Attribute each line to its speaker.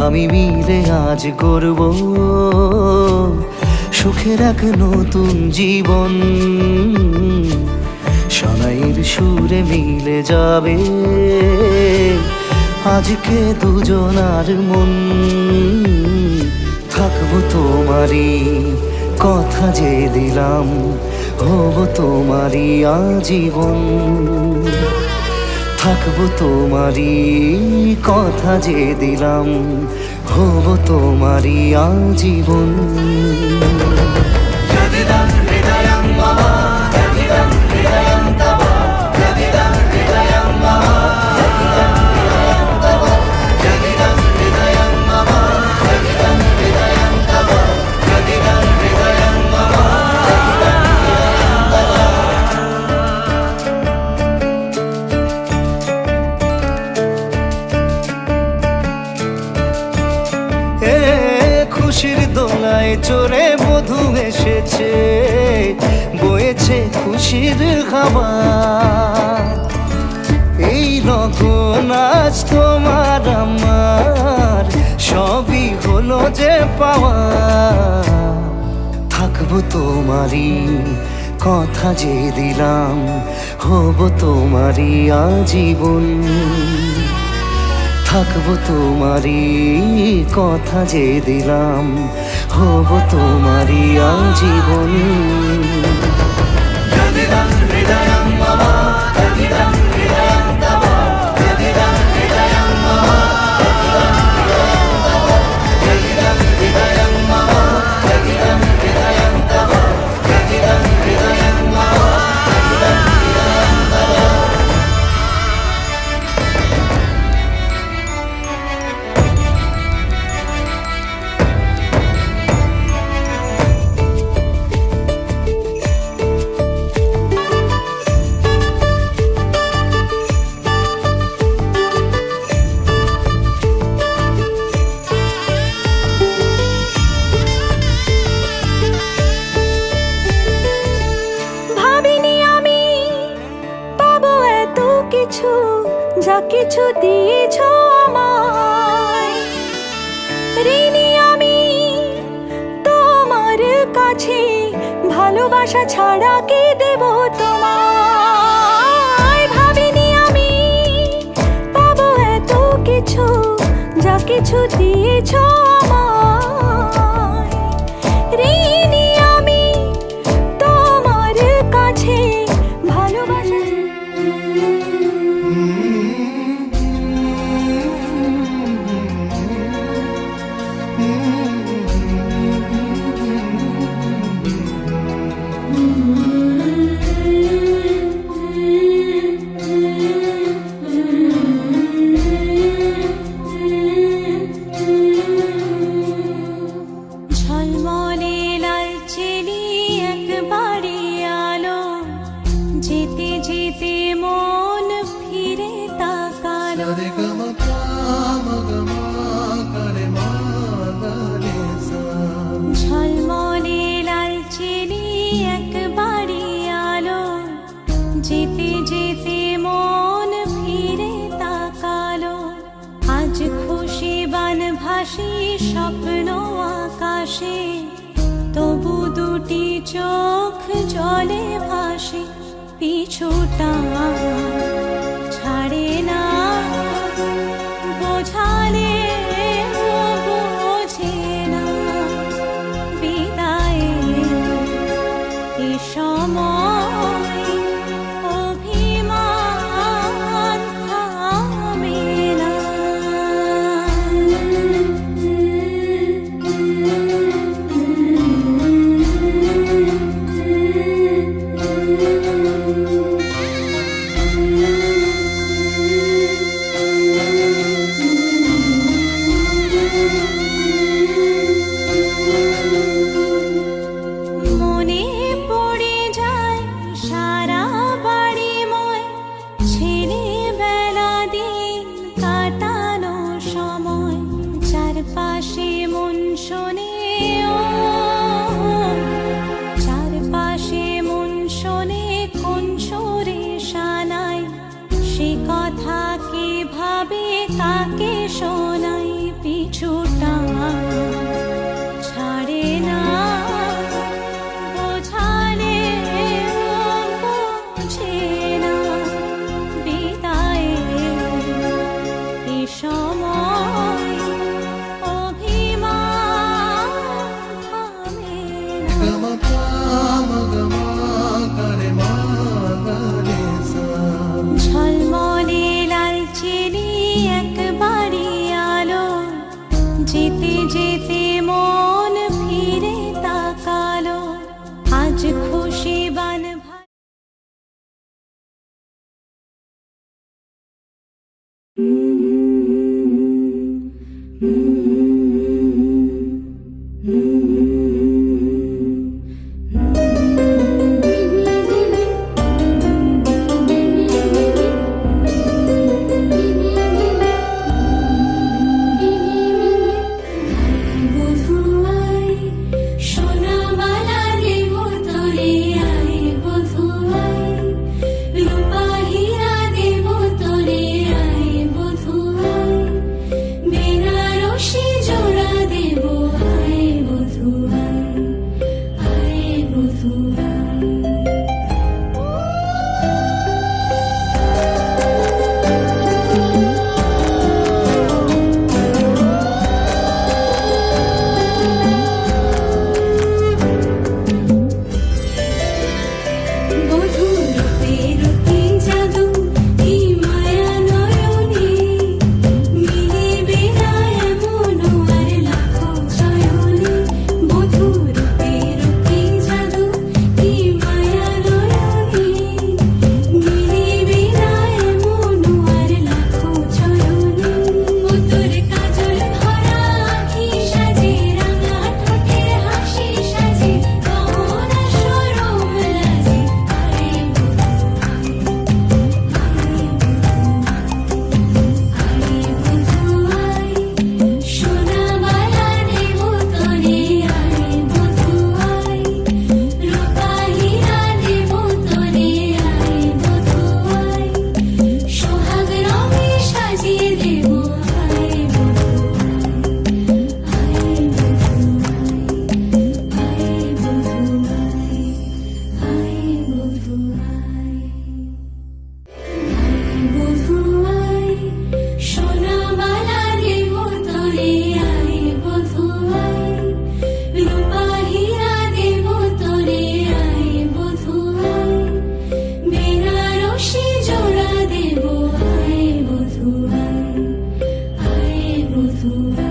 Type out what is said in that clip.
Speaker 1: আমি মিলে আজ গড়ব সুখের এক নতুন জীবন। সানাইয়ের সুরে মিলে যাবে আজকে দুজনার মন। থাকবো তোমারই কথা যে দিলাম, হব তোমারই আজীবন। থাকবো তোমারই কথা যে দিলাম, হব তোমারই আজীবন। খুশির দোলায় চড়ে মধু এসেছে, বয়েছে খুশির খাবার। এই লগন আজ তোমার আমার সবই হলো যে পাওয়া। থাকবো তোমারই কথা যে দিলাম, হব তোমারই আজীবন। থাকবো তোমারই কথা যে দিলাম, হব তোমারই আজীবন।
Speaker 2: যা কিছু দিয়েছ আমায়, ঋণী আমি তোমার কাছে। ভালোবাসা ছাড়া কি দেব তোমায়? ভাবিনি আমি পাবো এত কিছু, যা কিছু দিয়েছ আমায়। ঋণী আমি তোমার কাছে। ভালোবাসা যেতে যেতে মন ফিরে তাকালো। ঝলমলে লাল চিনি একবারে আলো, যেতে যেতে মন ফিরে তাকালো। আজ খুশি বান ভাসি স্বপ্ন আকাশে, তবু দুটি চোখ জলে ভাসে। পিছুটা ছাড়ে না, বোঝালে বোঝে না। বিদায়ে এ সময় অভিমান থামে না। চারপাশে মন শোনে, চারপাশে মন শোনে কোন সুরে শানাই। সে কথা কে ভাবে কাকে শোনাই? পিছু যেতে যেতে মন ফিরে তাকালো, আজ খুশি বান
Speaker 3: বধূ